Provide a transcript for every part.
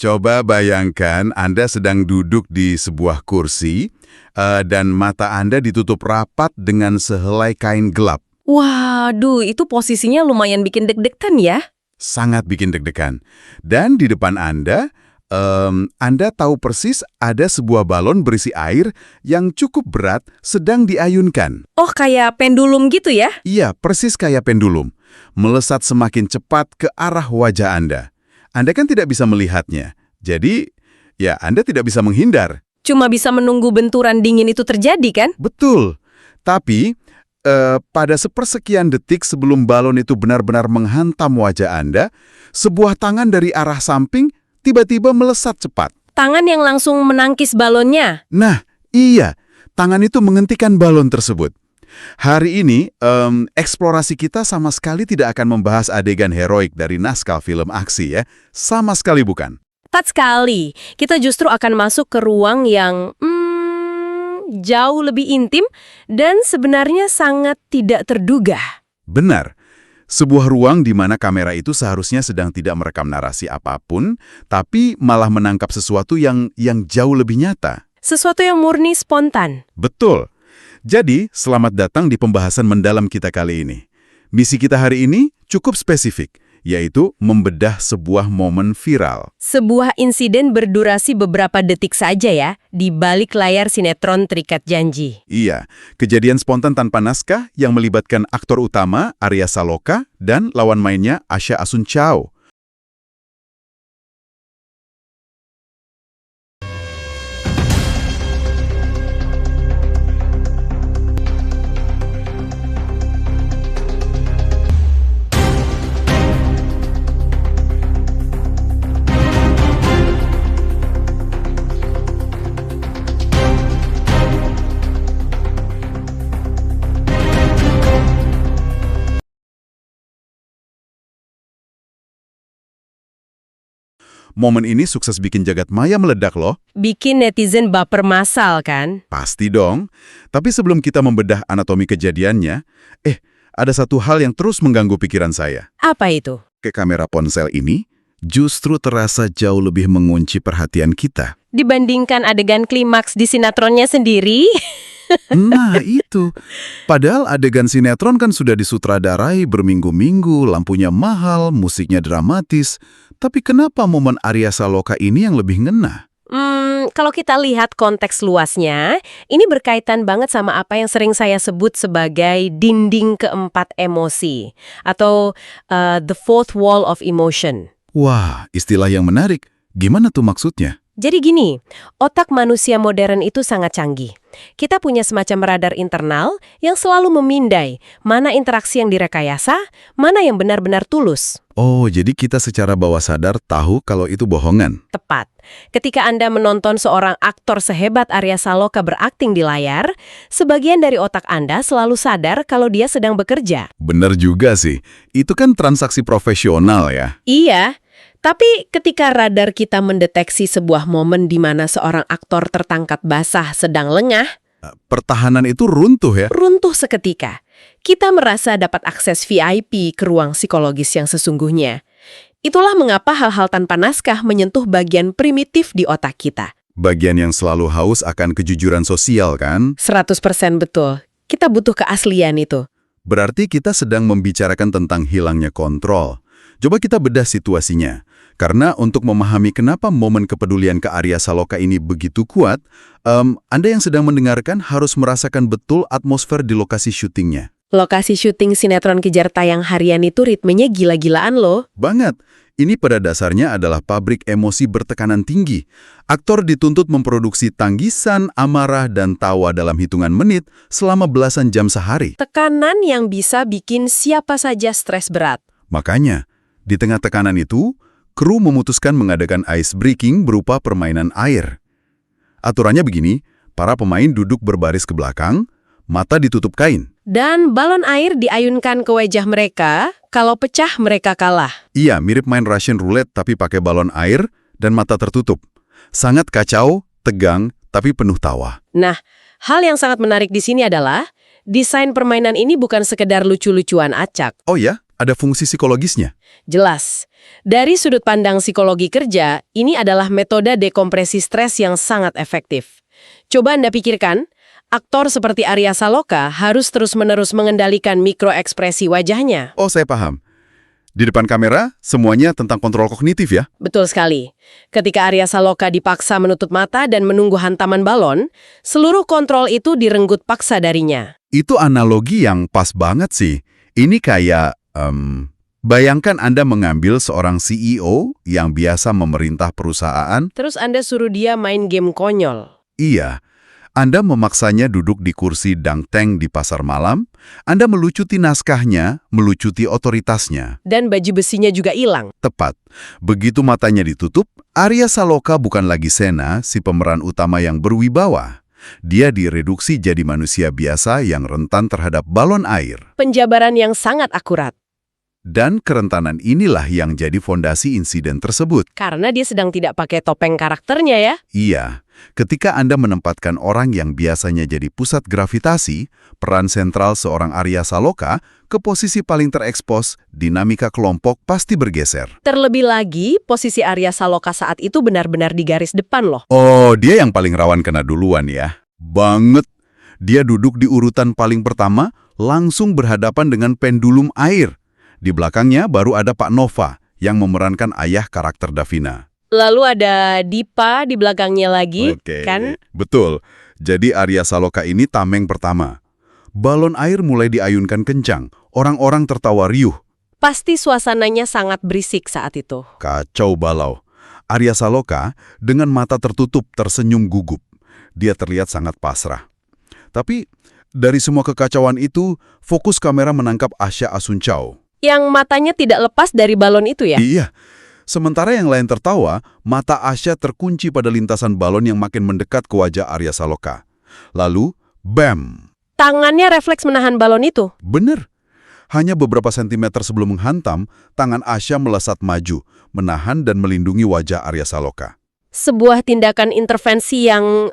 Coba bayangkan Anda sedang duduk di sebuah kursi dan mata Anda ditutup rapat dengan sehelai kain gelap. Waduh, itu posisinya lumayan bikin deg-degan ya. Sangat bikin deg-degan. Dan di depan Anda tahu persis ada sebuah balon berisi air yang cukup berat sedang diayunkan. Oh, kayak pendulum gitu ya? Iya, persis kayak pendulum. Melesat semakin cepat ke arah wajah Anda. Anda kan tidak bisa melihatnya. Jadi, ya Anda tidak bisa menghindar. Cuma bisa menunggu benturan dingin itu terjadi kan? Betul. Tapi, pada sepersekian detik sebelum balon itu benar-benar menghantam wajah Anda, sebuah tangan dari arah samping tiba-tiba melesat cepat. Tangan yang langsung menangkis balonnya. Nah, iya. Tangan itu menghentikan balon tersebut. Hari ini, eksplorasi kita sama sekali tidak akan membahas adegan heroik dari naskah film aksi ya. Sama sekali bukan. Tepat sekali. Kita justru akan masuk ke ruang yang jauh lebih intim dan sebenarnya sangat tidak terduga. Benar. Sebuah ruang di mana kamera itu seharusnya sedang tidak merekam narasi apapun, tapi malah menangkap sesuatu yang jauh lebih nyata. Sesuatu yang murni spontan. Betul. Jadi, selamat datang di pembahasan mendalam kita kali ini. Misi kita hari ini cukup spesifik, yaitu membedah sebuah momen viral. Sebuah insiden berdurasi beberapa detik saja ya, di balik layar sinetron Terikat Janji. Iya, kejadian spontan tanpa naskah yang melibatkan aktor utama Arya Saloka dan lawan mainnya Asha Asuncao. Momen ini sukses bikin jagat maya meledak loh. Bikin netizen baper massal kan? Pasti dong. Tapi sebelum kita membedah anatomi kejadiannya, ada satu hal yang terus mengganggu pikiran saya. Apa itu? Ke kamera ponsel ini justru terasa jauh lebih mengunci perhatian kita. Dibandingkan adegan klimaks di sinetronnya sendiri? Nah itu. Padahal adegan sinetron kan sudah disutradarai berminggu-minggu, lampunya mahal, musiknya dramatis. Tapi kenapa momen Arya Saloka ini yang lebih ngena? Kalau kita lihat konteks luasnya, ini berkaitan banget sama apa yang sering saya sebut sebagai dinding keempat emosi, atau the fourth wall of emotion. Wah, istilah yang menarik. Gimana tuh maksudnya? Jadi gini, otak manusia modern itu sangat canggih. Kita punya semacam radar internal yang selalu memindai mana interaksi yang direkayasa, mana yang benar-benar tulus. Oh, jadi kita secara bawah sadar tahu kalau itu bohongan. Tepat. Ketika Anda menonton seorang aktor sehebat Arya Saloka berakting di layar, sebagian dari otak Anda selalu sadar kalau dia sedang bekerja. Bener juga sih. Itu kan transaksi profesional ya. Iya. Tapi ketika radar kita mendeteksi sebuah momen di mana seorang aktor tertangkap basah sedang lengah, pertahanan itu runtuh ya? Runtuh seketika. Kita merasa dapat akses VIP ke ruang psikologis yang sesungguhnya. Itulah mengapa hal-hal tanpa naskah menyentuh bagian primitif di otak kita. Bagian yang selalu haus akan kejujuran sosial kan? 100% betul. Kita butuh keaslian itu. Berarti kita sedang membicarakan tentang hilangnya kontrol. Coba kita bedah situasinya. Karena untuk memahami kenapa momen kepedulian ke Arya Saloka ini begitu kuat, Anda yang sedang mendengarkan harus merasakan betul atmosfer di lokasi syutingnya. Lokasi syuting sinetron kejar tayang harian itu ritmenya gila-gilaan loh. Banget. Ini pada dasarnya adalah pabrik emosi bertekanan tinggi. Aktor dituntut memproduksi tanggisan, amarah, dan tawa dalam hitungan menit selama belasan jam sehari. Tekanan yang bisa bikin siapa saja stres berat. Makanya, di tengah tekanan itu, kru memutuskan mengadakan ice breaking berupa permainan air. Aturannya begini, para pemain duduk berbaris ke belakang, mata ditutup kain. Dan balon air diayunkan ke wajah mereka, kalau pecah mereka kalah. Iya, mirip main Russian roulette tapi pakai balon air dan mata tertutup. Sangat kacau, tegang, tapi penuh tawa. Nah, hal yang sangat menarik di sini adalah, desain permainan ini bukan sekedar lucu-lucuan acak. Oh ya? Ada fungsi psikologisnya? Jelas. Dari sudut pandang psikologi kerja, ini adalah metode dekompresi stres yang sangat efektif. Coba Anda pikirkan, aktor seperti Arya Saloka harus terus-menerus mengendalikan mikroekspresi wajahnya. Oh, saya paham. Di depan kamera, semuanya tentang kontrol kognitif ya? Betul sekali. Ketika Arya Saloka dipaksa menutup mata dan menunggu hantaman balon, seluruh kontrol itu direnggut paksa darinya. Itu analogi yang pas banget sih. Ini kayak, bayangkan Anda mengambil seorang CEO yang biasa memerintah perusahaan. Terus Anda suruh dia main game konyol. Iya, Anda memaksanya duduk di kursi dangteng di pasar malam, Anda melucuti naskahnya, melucuti otoritasnya. Dan baju besinya juga hilang. Tepat. Begitu matanya ditutup, Arya Saloka bukan lagi Sena, si pemeran utama yang berwibawa. Dia direduksi jadi manusia biasa yang rentan terhadap balon air. Penjabaran yang sangat akurat. Dan kerentanan inilah yang jadi fondasi insiden tersebut. Karena dia sedang tidak pakai topeng karakternya ya. Iya, ketika Anda menempatkan orang yang biasanya jadi pusat gravitasi, peran sentral seorang Arya Saloka, ke posisi paling terekspos, dinamika kelompok pasti bergeser. Terlebih lagi, posisi Arya Saloka saat itu benar-benar di garis depan loh. Oh, dia yang paling rawan kena duluan ya. Banget. Dia duduk di urutan paling pertama, langsung berhadapan dengan pendulum air. Di belakangnya baru ada Pak Nova yang memerankan ayah karakter Davina. Lalu ada Dipa di belakangnya lagi, Oke, kan? betul. Jadi Arya Saloka ini tameng pertama. Balon air mulai diayunkan kencang, orang-orang tertawa riuh. Pasti suasananya sangat berisik saat itu. Kacau balau. Arya Saloka dengan mata tertutup tersenyum gugup. Dia terlihat sangat pasrah. Tapi dari semua kekacauan itu, fokus kamera menangkap Asya Asuncao. Yang matanya tidak lepas dari balon itu ya? Iya. Sementara yang lain tertawa, mata Asya terkunci pada lintasan balon yang makin mendekat ke wajah Arya Saloka. Lalu, bam! Tangannya refleks menahan balon itu. Bener. Hanya beberapa sentimeter sebelum menghantam, tangan Asya melesat maju, menahan dan melindungi wajah Arya Saloka. Sebuah tindakan intervensi yang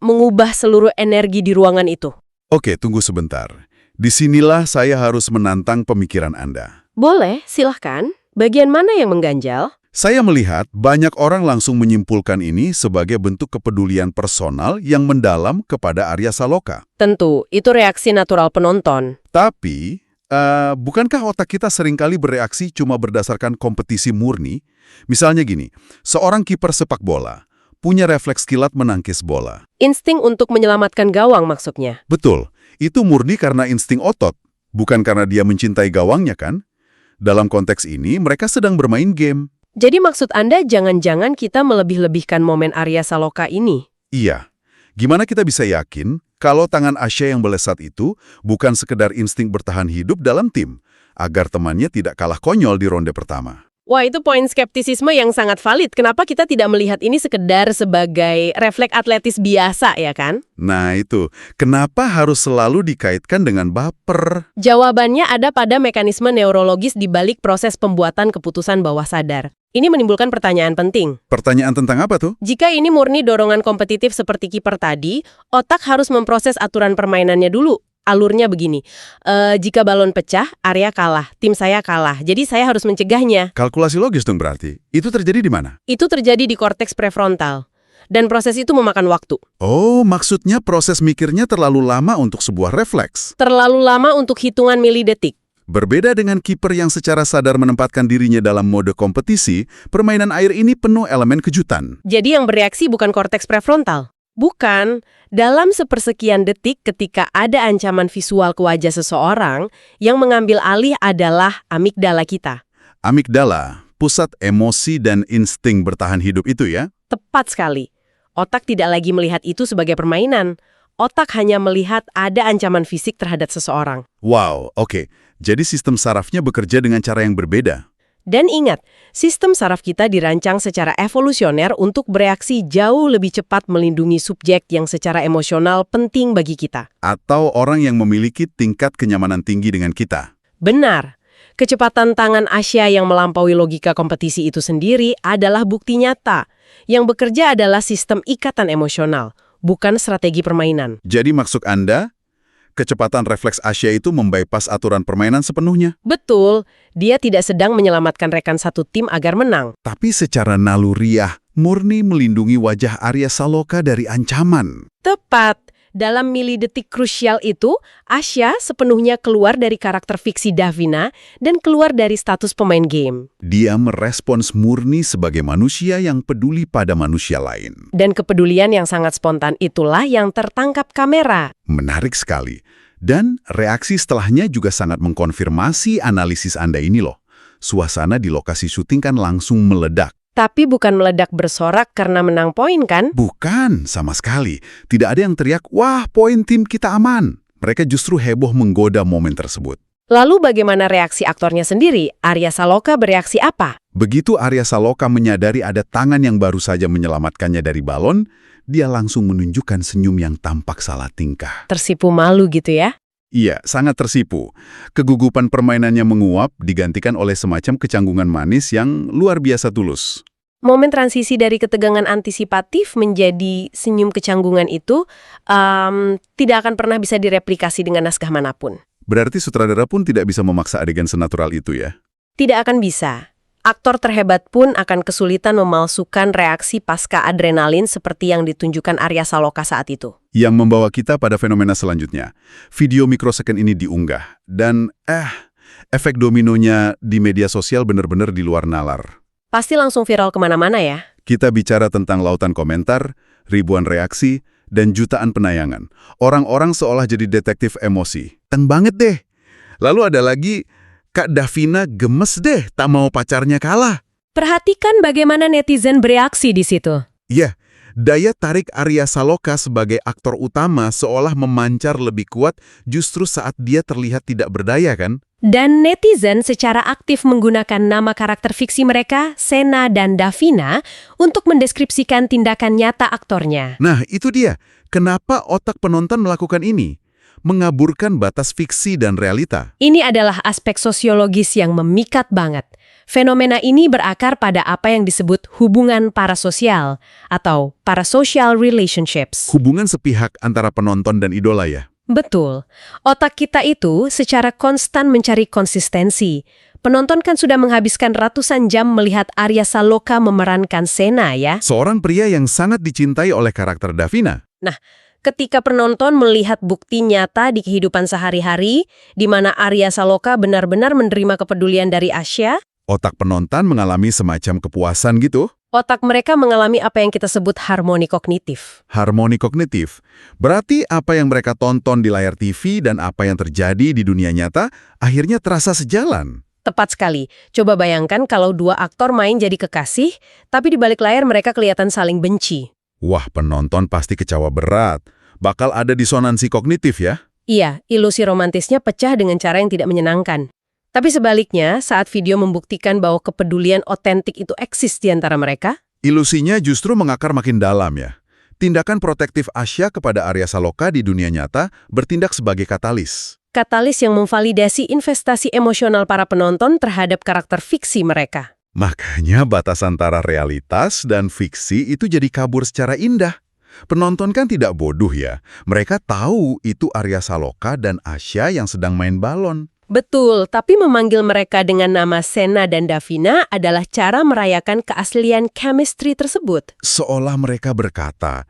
mengubah seluruh energi di ruangan itu. Oke, tunggu sebentar. Disinilah saya harus menantang pemikiran Anda. Boleh, silahkan. Bagian mana yang mengganjal? Saya melihat banyak orang langsung menyimpulkan ini sebagai bentuk kepedulian personal yang mendalam kepada Arya Saloka. Tentu, itu reaksi natural penonton. Tapi, bukankah otak kita seringkali bereaksi cuma berdasarkan kompetisi murni? Misalnya gini, seorang kiper sepak bola punya refleks kilat menangkis bola. Insting untuk menyelamatkan gawang maksudnya. Betul, itu murni karena insting otot, bukan karena dia mencintai gawangnya kan? Dalam konteks ini, mereka sedang bermain game. Jadi maksud Anda jangan-jangan kita melebih-lebihkan momen Arya Saloka ini? Iya. Gimana kita bisa yakin kalau tangan Asya yang melesat itu bukan sekedar insting bertahan hidup dalam tim, agar temannya tidak kalah konyol di ronde pertama? Wah, itu poin skeptisisme yang sangat valid. Kenapa kita tidak melihat ini sekedar sebagai refleks atletis biasa, ya kan? Nah itu, kenapa harus selalu dikaitkan dengan baper? Jawabannya ada pada mekanisme neurologis di balik proses pembuatan keputusan bawah sadar. Ini menimbulkan pertanyaan penting. Pertanyaan tentang apa tuh? Jika ini murni dorongan kompetitif seperti kiper tadi, otak harus memproses aturan permainannya dulu. Alurnya begini, jika balon pecah, Arya kalah, tim saya kalah, jadi saya harus mencegahnya. Kalkulasi logis dong berarti. Itu terjadi di mana? Itu terjadi di korteks prefrontal. Dan proses itu memakan waktu. Oh, maksudnya proses mikirnya terlalu lama untuk sebuah refleks. Terlalu lama untuk hitungan milidetik. Berbeda dengan kiper yang secara sadar menempatkan dirinya dalam mode kompetisi, permainan air ini penuh elemen kejutan. Jadi yang bereaksi bukan korteks prefrontal. Bukan. Dalam sepersekian detik ketika ada ancaman visual ke wajah seseorang, yang mengambil alih adalah amigdala kita. Amigdala, pusat emosi dan insting bertahan hidup itu ya? Tepat sekali. Otak tidak lagi melihat itu sebagai permainan. Otak hanya melihat ada ancaman fisik terhadap seseorang. Wow, oke. Jadi sistem sarafnya bekerja dengan cara yang berbeda. Dan ingat, sistem saraf kita dirancang secara evolusioner untuk bereaksi jauh lebih cepat melindungi subjek yang secara emosional penting bagi kita. Atau orang yang memiliki tingkat kenyamanan tinggi dengan kita. Benar. Kecepatan tangan Asya yang melampaui logika kompetisi itu sendiri adalah bukti nyata. Yang bekerja adalah sistem ikatan emosional, bukan strategi permainan. Jadi maksud Anda, kecepatan refleks Asya itu membypass aturan permainan sepenuhnya. Betul, dia tidak sedang menyelamatkan rekan satu tim agar menang. Tapi secara naluriah, murni melindungi wajah Arya Saloka dari ancaman. Tepat. Dalam milidetik krusial itu, Asya sepenuhnya keluar dari karakter fiksi Davina dan keluar dari status pemain game. Dia merespons murni sebagai manusia yang peduli pada manusia lain. Dan kepedulian yang sangat spontan itulah yang tertangkap kamera. Menarik sekali. Dan reaksi setelahnya juga sangat mengkonfirmasi analisis Anda ini loh. Suasana di lokasi syuting kan langsung meledak. Tapi bukan meledak bersorak karena menang poin kan? Bukan, sama sekali. Tidak ada yang teriak, wah poin tim kita aman. Mereka justru heboh menggoda momen tersebut. Lalu bagaimana reaksi aktornya sendiri? Arya Saloka bereaksi apa? Begitu Arya Saloka menyadari ada tangan yang baru saja menyelamatkannya dari balon, dia langsung menunjukkan senyum yang tampak salah tingkah. Tersipu malu gitu ya? Iya, sangat tersipu. Kegugupan permainannya menguap, digantikan oleh semacam kecanggungan manis yang luar biasa tulus. Momen transisi dari ketegangan antisipatif menjadi senyum kecanggungan itu tidak akan pernah bisa direplikasi dengan naskah manapun. Berarti sutradara pun tidak bisa memaksa adegan senatural itu ya? Tidak akan bisa. Aktor terhebat pun akan kesulitan memalsukan reaksi pasca adrenalin seperti yang ditunjukkan Arya Saloka saat itu. Yang membawa kita pada fenomena selanjutnya. Video mikrosecond ini diunggah. Dan efek dominonya di media sosial benar-benar di luar nalar. Pasti langsung viral kemana-mana ya? Kita bicara tentang lautan komentar, ribuan reaksi, dan jutaan penayangan. Orang-orang seolah jadi detektif emosi. Teng banget deh. Lalu ada lagi, Kak Davina gemes deh, tak mau pacarnya kalah. Perhatikan bagaimana netizen bereaksi di situ. Iya, daya tarik Arya Saloka sebagai aktor utama seolah memancar lebih kuat justru saat dia terlihat tidak berdaya kan? Dan netizen secara aktif menggunakan nama karakter fiksi mereka, Sena dan Davina, untuk mendeskripsikan tindakan nyata aktornya. Nah, itu dia. Kenapa otak penonton melakukan ini? Mengaburkan batas fiksi dan realita. Ini adalah aspek sosiologis yang memikat banget. Fenomena ini berakar pada apa yang disebut hubungan parasosial atau parasocial relationships. Hubungan sepihak antara penonton dan idola ya? Betul. Otak kita itu secara konstan mencari konsistensi. Penonton kan sudah menghabiskan ratusan jam melihat Arya Saloka memerankan Sena ya. Seorang pria yang sangat dicintai oleh karakter Davina. Nah, ketika penonton melihat bukti nyata di kehidupan sehari-hari, di mana Arya Saloka benar-benar menerima kepedulian dari Asya, Otak penonton mengalami semacam kepuasan gitu. otak mereka mengalami apa yang kita sebut harmoni kognitif. Harmoni kognitif. Berarti apa yang mereka tonton di layar TV dan apa yang terjadi di dunia nyata akhirnya terasa sejalan. Tepat sekali. Coba bayangkan kalau dua aktor main jadi kekasih, tapi di balik layar mereka kelihatan saling benci. Wah, penonton pasti kecewa berat. Bakal ada disonansi kognitif ya? Iya, ilusi romantisnya pecah dengan cara yang tidak menyenangkan. Tapi sebaliknya, saat video membuktikan bahwa kepedulian otentik itu eksis di antara mereka, Ilusinya justru mengakar makin dalam ya. Tindakan protektif Asya kepada Arya Saloka di dunia nyata bertindak sebagai katalis. katalis yang memvalidasi investasi emosional para penonton terhadap karakter fiksi mereka. Makanya batas antara realitas dan fiksi itu jadi kabur secara indah. Penonton kan tidak bodoh ya. Mereka tahu itu Arya Saloka dan Asya yang sedang main balon. Betul, tapi memanggil mereka dengan nama Sena dan Davina adalah cara merayakan keaslian chemistry tersebut. Seolah mereka berkata,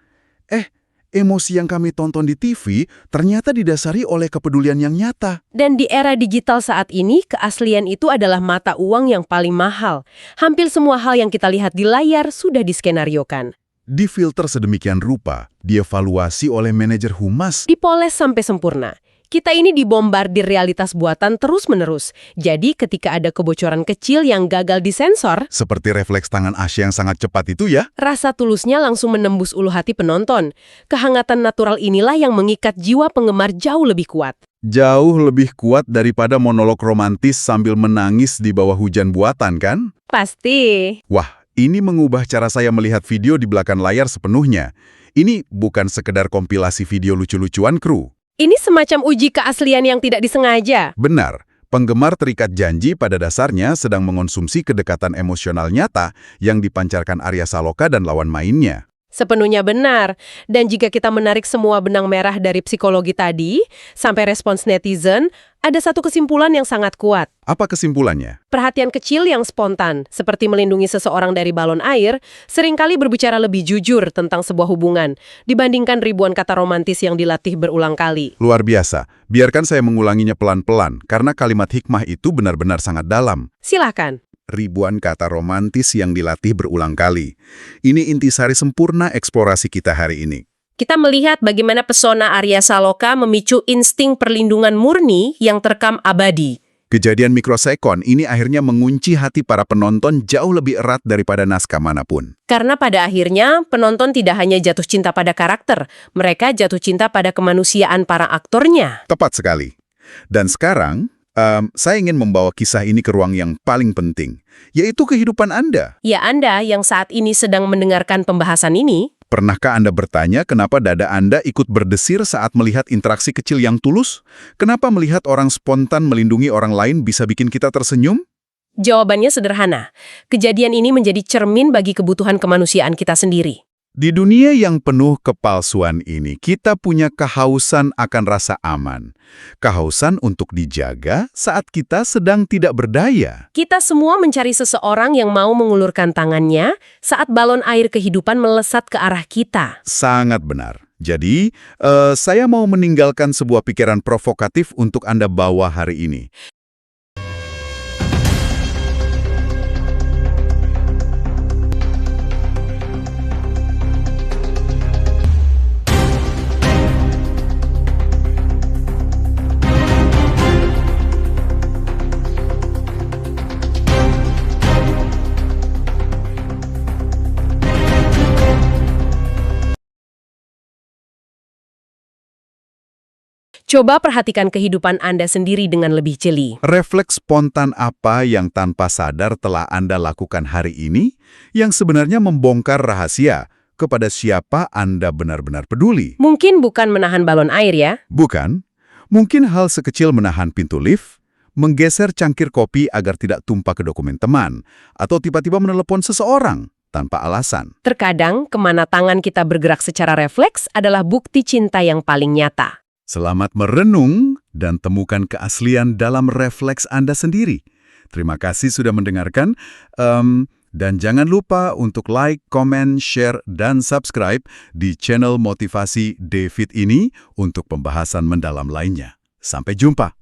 emosi yang kami tonton di TV ternyata didasari oleh kepedulian yang nyata. Dan di era digital saat ini, keaslian itu adalah mata uang yang paling mahal. Hampir semua hal yang kita lihat di layar sudah diskenariokan. Difilter sedemikian rupa, dievaluasi oleh manajer humas. Dipoles sampai sempurna. Kita ini dibombardir realitas buatan terus-menerus. Jadi ketika ada kebocoran kecil yang gagal disensor, Seperti refleks tangan Asya yang sangat cepat itu ya. rasa tulusnya langsung menembus ulu hati penonton. Kehangatan natural inilah yang mengikat jiwa penggemar jauh lebih kuat. Jauh lebih kuat daripada monolog romantis sambil menangis di bawah hujan buatan kan? Pasti. Wah, ini mengubah cara saya melihat video di belakang layar sepenuhnya. Ini bukan sekedar kompilasi video lucu-lucuan kru. Ini semacam uji keaslian yang tidak disengaja. Benar, penggemar terikat janji pada dasarnya sedang mengonsumsi kedekatan emosional nyata yang dipancarkan Arya Saloka dan lawan mainnya. Sepenuhnya benar. Dan jika kita menarik semua benang merah dari psikologi tadi, sampai respons netizen, ada satu kesimpulan yang sangat kuat. Apa kesimpulannya? Perhatian kecil yang spontan, seperti melindungi seseorang dari balon air, seringkali berbicara lebih jujur tentang sebuah hubungan, dibandingkan ribuan kata romantis yang dilatih berulang kali. Luar biasa. Biarkan saya mengulanginya pelan-pelan, karena kalimat hikmah itu benar-benar sangat dalam. Silakan. Ribuan kata romantis yang dilatih berulang kali. Ini intisari sempurna eksplorasi kita hari ini. Kita melihat bagaimana pesona Arya Saloka memicu insting perlindungan murni yang terekam abadi. Kejadian mikrosekon ini akhirnya mengunci hati para penonton jauh lebih erat daripada naskah manapun. Karena pada akhirnya, penonton tidak hanya jatuh cinta pada karakter, mereka jatuh cinta pada kemanusiaan para aktornya. Tepat sekali. Dan sekarang, saya ingin membawa kisah ini ke ruang yang paling penting, yaitu kehidupan Anda. Ya, Anda yang saat ini sedang mendengarkan pembahasan ini, Pernahkah Anda bertanya kenapa dada Anda ikut berdesir saat melihat interaksi kecil yang tulus? Kenapa melihat orang spontan melindungi orang lain bisa bikin kita tersenyum? jawabannya sederhana. Kejadian ini menjadi cermin bagi kebutuhan kemanusiaan kita sendiri. Di dunia yang penuh kepalsuan ini, kita punya kehausan akan rasa aman. Kehausan untuk dijaga saat kita sedang tidak berdaya. Kita semua mencari seseorang yang mau mengulurkan tangannya saat balon air kehidupan melesat ke arah kita. Sangat benar. Jadi, saya mau meninggalkan sebuah pikiran provokatif untuk Anda bawa hari ini. Coba perhatikan kehidupan Anda sendiri dengan lebih jeli. Refleks spontan apa yang tanpa sadar telah Anda lakukan hari ini yang sebenarnya membongkar rahasia kepada siapa Anda benar-benar peduli? Mungkin bukan menahan balon air ya. Bukan? Mungkin hal sekecil menahan pintu lift, menggeser cangkir kopi agar tidak tumpah ke dokumen teman, atau tiba-tiba menelepon seseorang tanpa alasan. Terkadang, kemana tangan kita bergerak secara refleks adalah bukti cinta yang paling nyata. Selamat merenung dan temukan keaslian dalam refleks Anda sendiri. Terima kasih sudah mendengarkan. Dan jangan lupa untuk like, comment, share, dan subscribe di channel Motivasi David ini untuk pembahasan mendalam lainnya. Sampai jumpa.